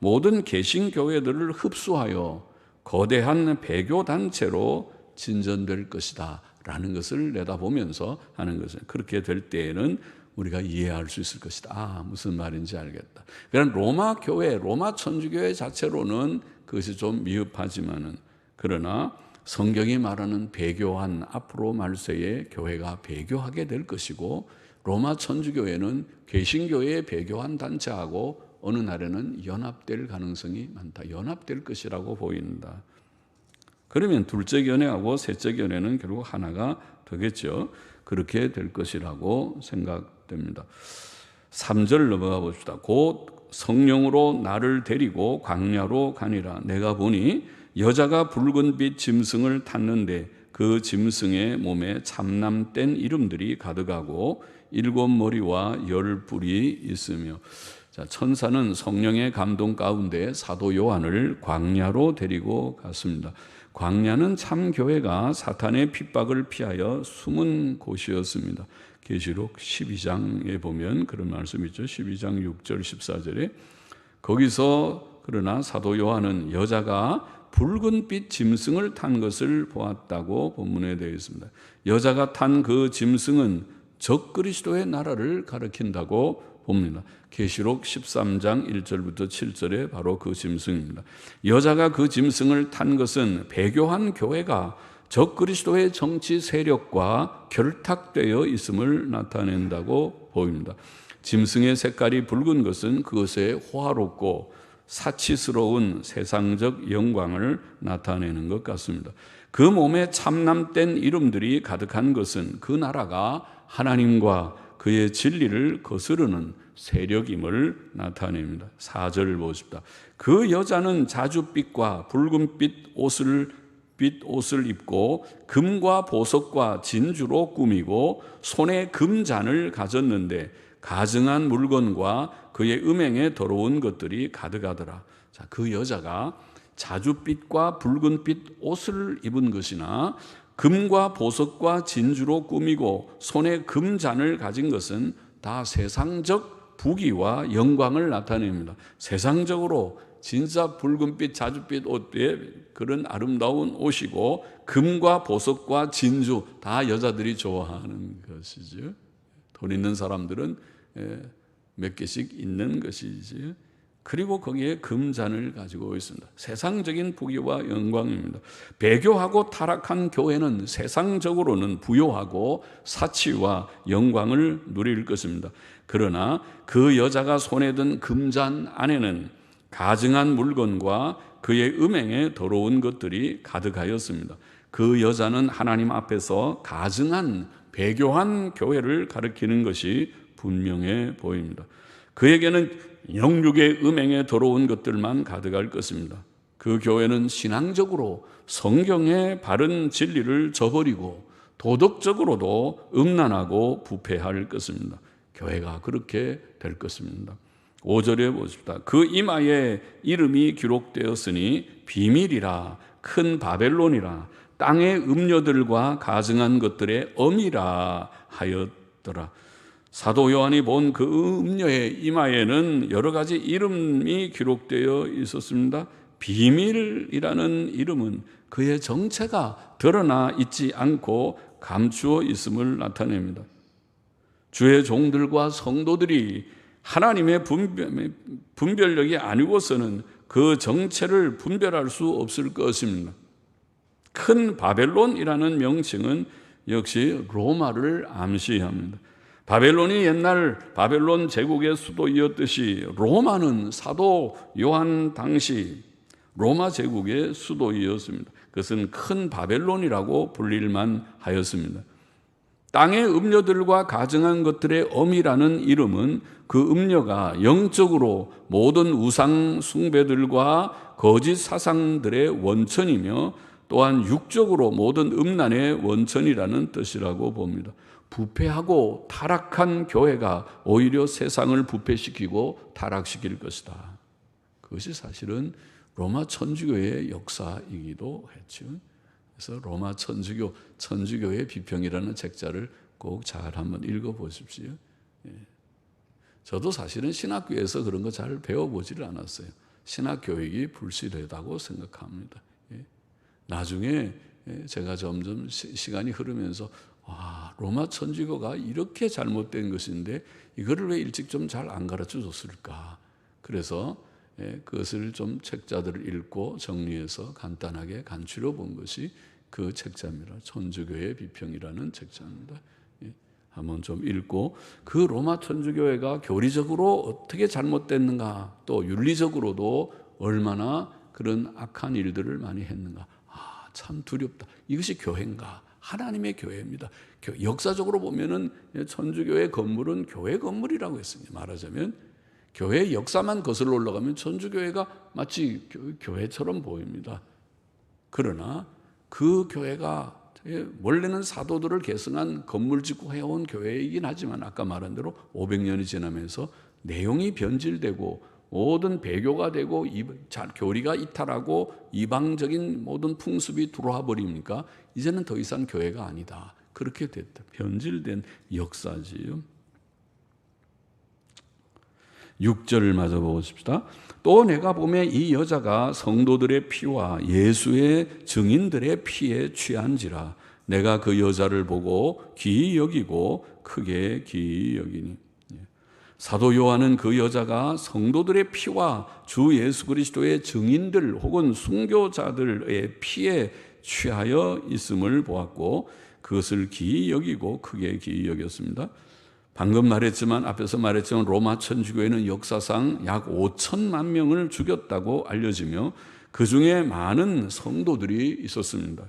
모든 개신교회들을 흡수하여 거대한 배교 단체로 진전될 것이다 라는 것을 내다보면서 하는 것은, 그렇게 될 때에는 우리가 이해할 수 있을 것이다. 무슨 말인지 알겠다. 그러나 로마 교회, 로마 천주교회 자체로는 그것이 좀 미흡하지만은, 그러나 성경이 말하는 배교한 앞으로 말세에 교회가 배교하게 될 것이고, 로마 천주교회는 개신교회의 배교한 단체하고 어느 날에는 연합될 가능성이 많다. 연합될 것이라고 보인다. 그러면 둘째 견해하고 셋째 견해는 결국 하나가 되겠죠. 그렇게 될 것이라고 생각됩니다. 3절 넘어가 봅시다. 곧 성령으로 나를 데리고 광야로 가니라. 내가 보니 여자가 붉은빛 짐승을 탔는데 그 짐승의 몸에 참남된 이름들이 가득하고 7머리와 10뿔이 있으며. 자, 천사는 성령의 감동 가운데 사도 요한을 광야로 데리고 갔습니다. 광야는 참 교회가 사탄의 핍박을 피하여 숨은 곳이었습니다. 계시록 12장에 보면 그런 말씀이 있죠. 12장 6절 14절에 거기서 그러나 사도 요한은 여자가 붉은빛 짐승을 탄 것을 보았다고 본문에 되어 있습니다. 여자가 탄 그 짐승은 적그리스도의 나라를 가리킨다고 봅니다. 계시록 13장 1절부터 7절에 바로 그 짐승입니다. 여자가 그 짐승을 탄 것은 배교한 교회가 적그리스도의 정치 세력과 결탁되어 있음을 나타낸다고 보입니다. 짐승의 색깔이 붉은 것은 그것의 호화롭고 사치스러운 세상적 영광을 나타내는 것 같습니다. 그 몸에 참남된 이름들이 가득한 것은 그 나라가 하나님과 그의 진리를 거스르는 세력임을 나타냅니다. 4절 보십시다. 그 여자는 자줏빛과 붉은빛 옷을 입고 금과 보석과 진주로 꾸미고 손에 금잔을 가졌는데 가증한 물건과 그의 음행에 더러운 것들이 가득하더라. 자, 그 여자가 자줏빛과 붉은빛 옷을 입은 것이나 금과 보석과 진주로 꾸미고 손에 금잔을 가진 것은 다 세상적 부귀와 영광을 나타냅니다. 세상적으로 진짜 붉은빛 자줏빛 옷에 그런 아름다운 옷이고 금과 보석과 진주 다 여자들이 좋아하는 것이죠. 돈 있는 사람들은 몇 개씩 있는 것이지. 그리고 거기에 금잔을 가지고 있습니다. 세상적인 부귀와 영광입니다. 배교하고 타락한 교회는 세상적으로는 부요하고 사치와 영광을 누릴 것입니다. 그러나 그 여자가 손에 든 금잔 안에는 가증한 물건과 그의 음행에 더러운 것들이 가득하였습니다. 그 여자는 하나님 앞에서 가증한 배교한 교회를 가리키는 것이 분명해 보입니다. 그에게는 영육의 음행에 더러운 것들만 가득할 것입니다. 그 교회는 신앙적으로 성경의 바른 진리를 저버리고 도덕적으로도 음란하고 부패할 것입니다. 교회가 그렇게 될 것입니다. 5절에 보십시다. 그 이마에 이름이 기록되었으니 비밀이라 큰 바벨론이라 땅의 음녀들과 가증한 것들의 엄이라 하였더라. 사도 요한이 본 그 음녀의 이마에는 여러 가지 이름이 기록되어 있었습니다. 비밀이라는 이름은 그의 정체가 드러나 있지 않고 감추어 있음을 나타냅니다. 주의 종들과 성도들이 하나님의 분별력이 아니고서는 그 정체를 분별할 수 없을 것입니다. 큰 바벨론이라는 명칭은 역시 로마를 암시합니다. 바벨론이 옛날 바벨론 제국의 수도이었듯이 로마는 사도 요한 당시 로마 제국의 수도이었습니다. 그것은 큰 바벨론이라고 불릴만 하였습니다. 땅의 음녀들과 가증한 것들의 엄이라는 이름은 그 음녀가 영적으로 모든 우상 숭배들과 거짓 사상들의 원천이며 또한 육적으로 모든 음란의 원천이라는 뜻이라고 봅니다. 부패하고 타락한 교회가 오히려 세상을 부패시키고 타락시킬 것이다. 그것이 사실은 로마 천주교의 역사이기도 했죠. 그래서 로마 천주교의 비평이라는 책자를 꼭 잘 한번 읽어보십시오. 저도 사실은 신학교에서 그런 거 잘 배워보지를 않았어요. 신학교육이 불실하다고 생각합니다. 나중에 제가 점점 시간이 흐르면서 로마 천주교가 이렇게 잘못된 것인데 이거를 왜 일찍 좀 잘 안 가르쳐 줬을까. 그래서 그것을 좀 책자들을 읽고 정리해서 간단하게 간추려 본 것이 그 책자입니다. 천주교의 비평이라는 책자입니다. 한번 좀 읽고 그 로마 천주교회가 교리적으로 어떻게 잘못됐는가, 또 윤리적으로도 얼마나 그런 악한 일들을 많이 했는가. 참 두렵다. 이것이 교회인가? 하나님의 교회입니다. 역사적으로 보면은 천주교의 건물은 교회 건물이라고 했습니다. 말하자면 교회의 역사만 거슬러 올라가면 천주교회가 마치 교회처럼 보입니다. 그러나 그 교회가 원래는 사도들을 계승한 건물 짓고 해온 교회이긴 하지만 아까 말한 대로 500년이 지나면서 내용이 변질되고 모든 배교가 되고 교리가 이탈하고 이방적인 모든 풍습이 들어와 버리니까 이제는 더 이상 교회가 아니다. 그렇게 됐다. 변질된 역사지요. 6절을 마저 보십시다. 또 내가 보매 이 여자가 성도들의 피와 예수의 증인들의 피에 취한지라. 내가 그 여자를 보고 기이 여기고 크게 기이 여기니. 사도 요한은 그 여자가 성도들의 피와 주 예수 그리스도의 증인들 혹은 순교자들의 피에 취하여 있음을 보았고 그것을 기이 여기고 크게 기이 여겼습니다. 방금 말했지만 앞에서 말했지만 로마 천주교회는 역사상 약 5천만 명을 죽였다고 알려지며 그 중에 많은 성도들이 있었습니다.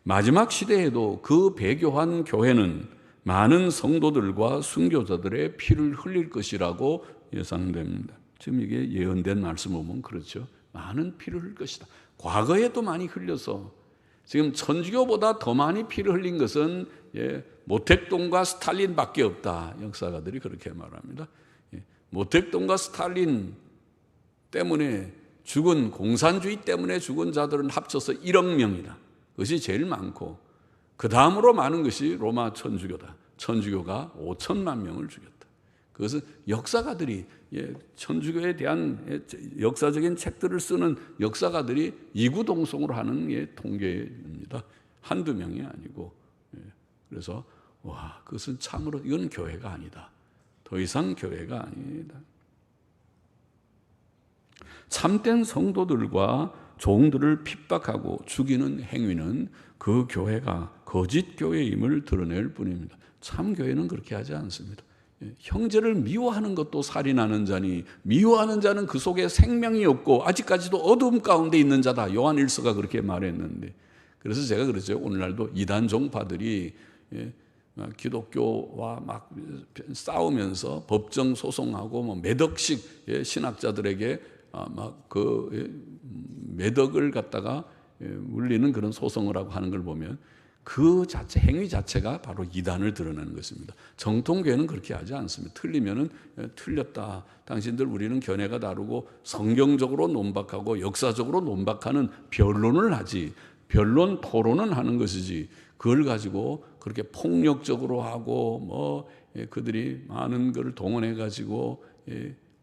마지막 시대에도 그 배교한 교회는 많은 성도들과 순교자들의 피를 흘릴 것이라고 예상됩니다. 지금 이게 예언된 말씀을 보면 그렇죠. 많은 피를 흘릴 것이다. 과거에도 많이 흘려서 지금 천주교보다 더 많이 피를 흘린 것은 모택동과 스탈린밖에 없다. 역사가들이 그렇게 말합니다. 모택동과 스탈린 때문에 죽은 공산주의 때문에 죽은 자들은 합쳐서 1억 명이다. 그것이 제일 많고 그 다음으로 많은 것이 로마 천주교다. 천주교가 5천만 명을 죽였다. 그것은 역사가들이 천주교에 대한 역사적인 책들을 쓰는 역사가들이 이구동성으로 하는 통계입니다. 한두 명이 아니고. 그래서 와, 그것은 참으로 이건 교회가 아니다. 더 이상 교회가 아니다. 참된 성도들과 종들을 핍박하고 죽이는 행위는 그 교회가 거짓 교회임을 드러낼 뿐입니다. 참 교회는 그렇게 하지 않습니다. 형제를 미워하는 것도 살인하는 자니 미워하는 자는 그 속에 생명이 없고 아직까지도 어두움 가운데 있는 자다. 요한 1서가 그렇게 말했는데 그래서 제가 그랬죠. 오늘날도 이단 종파들이 기독교와 막 싸우면서 법정 소송하고 뭐 몇 억씩 신학자들에게 막 그 매덕을 갖다가 물리는 그런 소송을 하고 하는 걸 보면 그 자체 행위 자체가 바로 이단을 드러내는 것입니다. 정통교회는 그렇게 하지 않습니다. 틀리면은 틀렸다. 당신들 우리는 견해가 다르고 성경적으로 논박하고 역사적으로 논박하는 변론을 하지. 변론 토론은 하는 것이지. 그걸 가지고 그렇게 폭력적으로 하고 뭐 그들이 많은 걸 동원해 가지고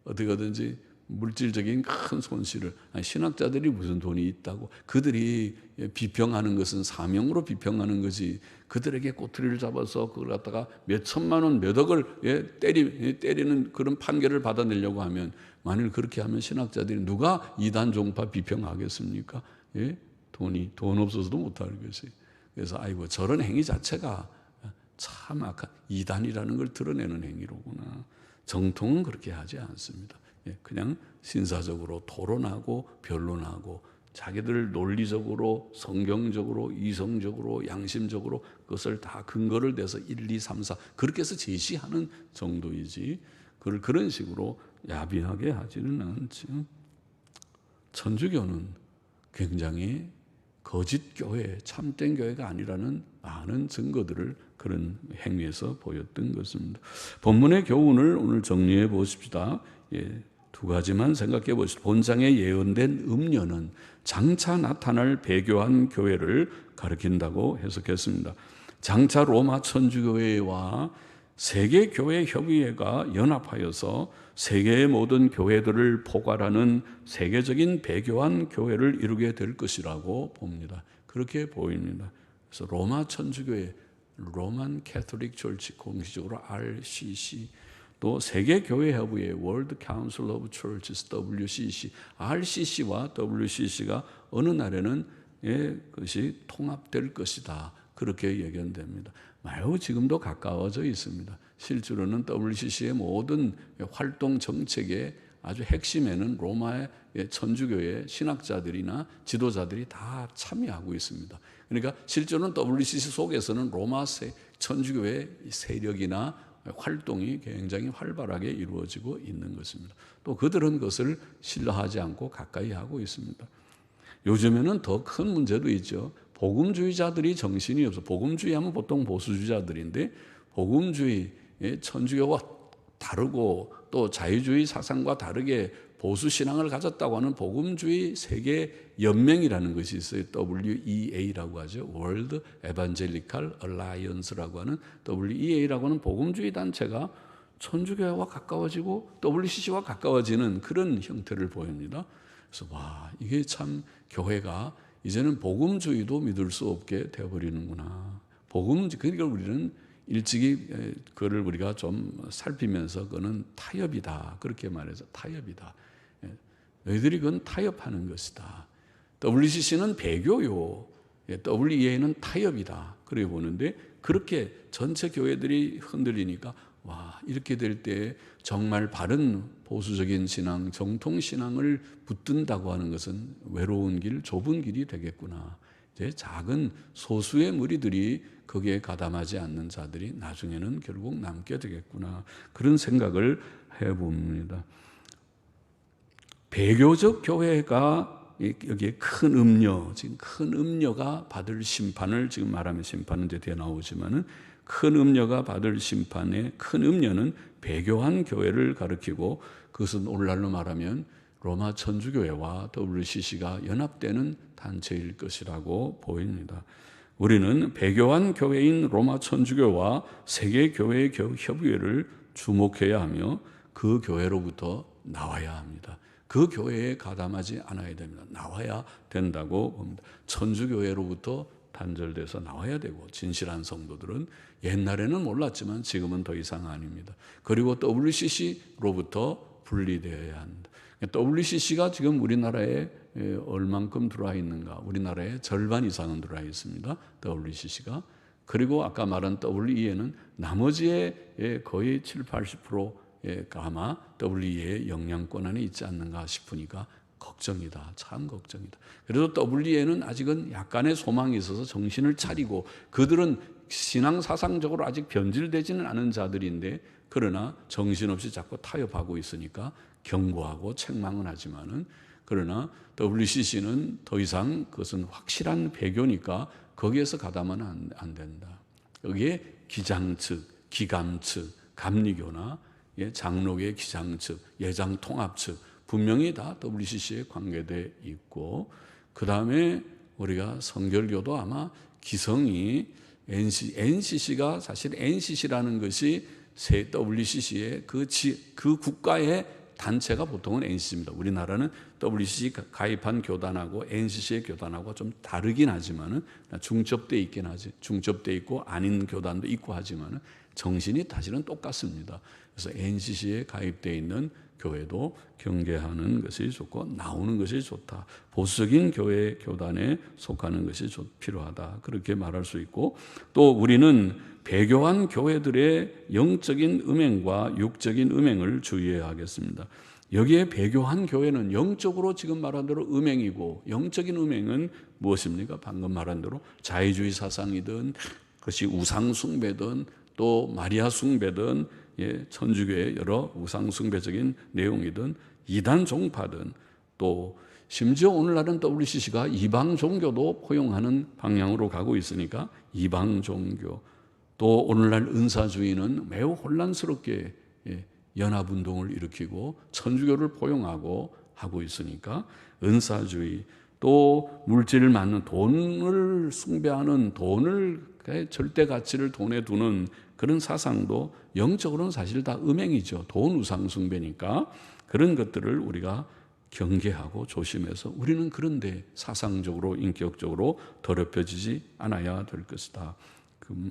어떻게든지 물질적인 큰 손실을 신학자들이 무슨 돈이 있다고 그들이 비평하는 것은 사명으로 비평하는 거지 그들에게 꼬투리를 잡아서 그걸 갖다가 몇 천만 원 몇 억을 때리는 그런 판결을 받아내려고 하면 만일 그렇게 하면 신학자들이 누가 이단 종파 비평하겠습니까? 돈 없어서도 못할 것이. 그래서 아이고 저런 행위 자체가 참 악한 이단이라는 걸 드러내는 행위로구나. 정통은 그렇게 하지 않습니다. 그냥 신사적으로 토론하고 변론하고 자기들 논리적으로 성경적으로 이성적으로 양심적으로 그것을 다 근거를 대서 1, 2, 3, 4 그렇게 해서 제시하는 정도이지 그걸 그런 식으로 야비하게 하지는 않죠. 천주교는 굉장히 거짓 교회, 참된 교회가 아니라는 많은 증거들을 그런 행위에서 보였던 것입니다. 본문의 교훈을 오늘 정리해 보십시다. 두 가지만 생각해 보십시오. 본장에 예언된 음녀는 장차 나타날 배교한 교회를 가리킨다고 해석했습니다. 장차 로마 천주교회와 세계교회협의회가 연합하여서 세계의 모든 교회들을 포괄하는 세계적인 배교한 교회를 이루게 될 것이라고 봅니다. 그렇게 보입니다. 그래서 로마 천주교회, 로만 캐톨릭 철치 공식적으로 RCC 또 세계교회협의회 World Council of Churches WCC, RCC와 WCC가 어느 날에는 그것이 통합될 것이다. 그렇게 예견됩니다. 매우 지금도 가까워져 있습니다. 실제로는 WCC의 모든 활동 정책의 아주 핵심에는 로마의 천주교의 신학자들이나 지도자들이 다 참여하고 있습니다. 그러니까 실제로는 WCC 속에서는 로마 천주교의 세력이나 활동이 굉장히 활발하게 이루어지고 있는 것입니다. 또 그들은 그것을 신뢰하지 않고 가까이 하고 있습니다. 요즘에는 더 큰 문제도 있죠. 복음주의자들이 정신이 없어. 복음주의 하면 보통 보수주의자들인데 복음주의, 천주교와 다르고 또 자유주의 사상과 다르게 보수 신앙을 가졌다고 하는 복음주의 세계 연맹이라는 것이 있어요. WEA라고 하죠. World Evangelical Alliance라고 하는 WEA라고 하는 복음주의 단체가 천주교와 가까워지고 WCC와 가까워지는 그런 형태를 보입니다. 그래서 이게 참 교회가 이제는 복음주의도 믿을 수 없게 되어버리는구나. 그러니까 우리는 일찍이 그거를 우리가 좀 살피면서 그거는 타협이다. 그렇게 말해서 타협이다. 너희들이 그건 타협하는 것이다. WCC는 배교요. WEA는 타협이다. 그렇게 보는데 그렇게 전체 교회들이 흔들리니까 이렇게 될 때 정말 바른 보수적인 신앙, 정통 신앙을 붙든다고 하는 것은 외로운 길, 좁은 길이 되겠구나. 이제 작은 소수의 무리들이 거기에 가담하지 않는 자들이 나중에는 결국 남게 되겠구나. 그런 생각을 해봅니다. 배교적 교회가 여기에 큰 음녀, 지금 큰 음녀가 받을 심판을 지금 말하면 심판은 이제 뒤에 나오지만은 큰 음녀가 받을 심판의 큰 음녀는 배교한 교회를 가리키고 그것은 오늘날로 말하면 로마 천주교회와 WCC가 연합되는 단체일 것이라고 보입니다. 우리는 배교한 교회인 로마 천주교와 세계 교회 협의회를 주목해야 하며 그 교회로부터 나와야 합니다. 그 교회에 가담하지 않아야 됩니다. 나와야 된다고 봅니다. 천주교회로부터 단절돼서 나와야 되고 진실한 성도들은 옛날에는 몰랐지만 지금은 더 이상 아닙니다. 그리고 WCC로부터 분리되어야 한다. WCC가 지금 우리나라에 얼만큼 들어와 있는가? 우리나라의 절반 이상은 들어와 있습니다. WCC가. 그리고 아까 말한 WEA는 나머지의 거의 7, 80%가 아마 WEA의 영향권 안에 있지 않는가 싶으니까 걱정이다. 참 걱정이다. 그래도 WEA는 아직은 약간의 소망이 있어서 정신을 차리고 그들은 신앙사상적으로 아직 변질되지는 않은 자들인데 그러나 정신없이 자꾸 타협하고 있으니까 경고하고 책망은 하지만은 그러나 WCC는 더 이상 그것은 확실한 배교니까 거기에서 가담은 안 된다. 여기에 기장 측, 기감 측, 감리교나 장로계 기장 측, 예장 통합 측 분명히 다 WCC에 관계되어 있고 그 다음에 우리가 성결교도 아마 기성이 NCC가 사실 NCC라는 것이 WCC의 그 국가의 단체가 보통은 NCC입니다. 우리나라는 WCC 가입한 교단하고 NCC의 교단하고 좀 다르긴 하지만은 중첩돼 있긴 하지. 중첩돼 있고 아닌 교단도 있고 하지만은 정신이 사실은 똑같습니다. 그래서 NCC에 가입돼 있는 교회도 경계하는 것이 좋고 나오는 것이 좋다. 보수적인 교회 교단에 속하는 것이 필요하다. 그렇게 말할 수 있고 또 우리는 배교한 교회들의 영적인 음행과 육적인 음행을 주의해야 하겠습니다. 여기에 배교한 교회는 영적으로 지금 말한 대로 음행이고 영적인 음행은 무엇입니까? 방금 말한 대로 자유주의 사상이든 그것이 우상 숭배든 또 마리아 숭배든 천주교의 여러 우상 숭배적인 내용이든 이단 종파든 또 심지어 오늘날은 WCC가 이방 종교도 포용하는 방향으로 가고 있으니까 이방 종교 또 오늘날 은사주의는 매우 혼란스럽게 연합운동을 일으키고 천주교를 포용하고 하고 있으니까 은사주의 또 물질을 맞는 돈을 숭배하는 돈을 절대 가치를 돈에 두는 그런 사상도 영적으로는 사실 다 음행이죠. 돈 우상 숭배니까 그런 것들을 우리가 경계하고 조심해서 우리는 그런데 사상적으로 인격적으로 더럽혀지지 않아야 될 것이다.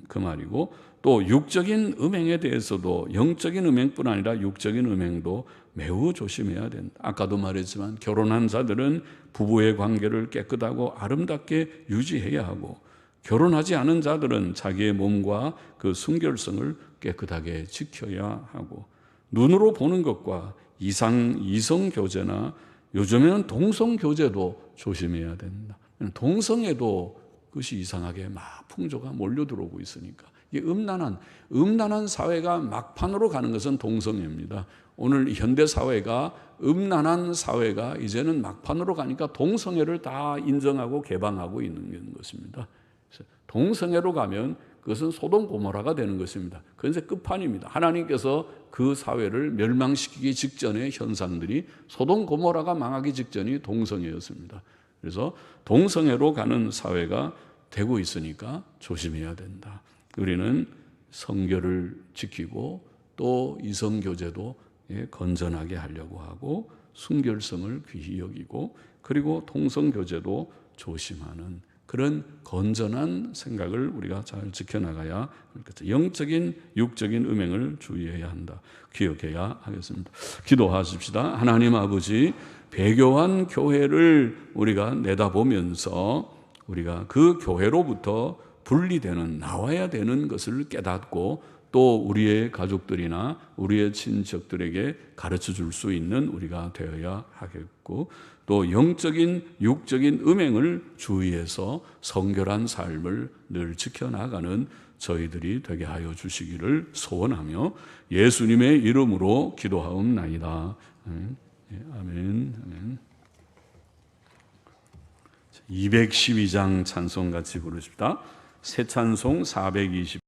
그 말이고 또 육적인 음행에 대해서도 영적인 음행뿐 아니라 육적인 음행도 매우 조심해야 된다. 아까도 말했지만 결혼한 자들은 부부의 관계를 깨끗하고 아름답게 유지해야 하고 결혼하지 않은 자들은 자기의 몸과 그 순결성을 깨끗하게 지켜야 하고 눈으로 보는 것과 이성교제나 요즘에는 동성교제도 조심해야 된다. 동성애도 그것이 이상하게 막 풍조가 몰려 들어오고 있으니까 이게 음란한 사회가 막판으로 가는 것은 동성애입니다. 오늘 현대 사회가 음란한 사회가 이제는 막판으로 가니까 동성애를 다 인정하고 개방하고 있는 것입니다. 그래서 동성애로 가면 그것은 소돔 고모라가 되는 것입니다. 그건 이제 끝판입니다. 하나님께서 그 사회를 멸망시키기 직전의 현상들이 소돔 고모라가 망하기 직전이 동성애였습니다. 그래서 동성애로 가는 사회가 되고 있으니까 조심해야 된다. 우리는 성결을 지키고 또 이성교제도 건전하게 하려고 하고 순결성을 귀히 여기고 그리고 통성교제도 조심하는 그런 건전한 생각을 우리가 잘 지켜나가야 하겠죠. 영적인 육적인 음행을 주의해야 한다. 기억해야 하겠습니다. 기도하십시다. 하나님 아버지, 배교한 교회를 우리가 내다보면서 우리가 그 교회로부터 분리되는 나와야 되는 것을 깨닫고 또 우리의 가족들이나 우리의 친척들에게 가르쳐 줄 수 있는 우리가 되어야 하겠고 또 영적인 육적인 음행을 주의해서 성결한 삶을 늘 지켜나가는 저희들이 되게 하여 주시기를 소원하며 예수님의 이름으로 기도하옵나이다. 아멘. 212장 찬송 같이 부르십시다. 새 찬송 420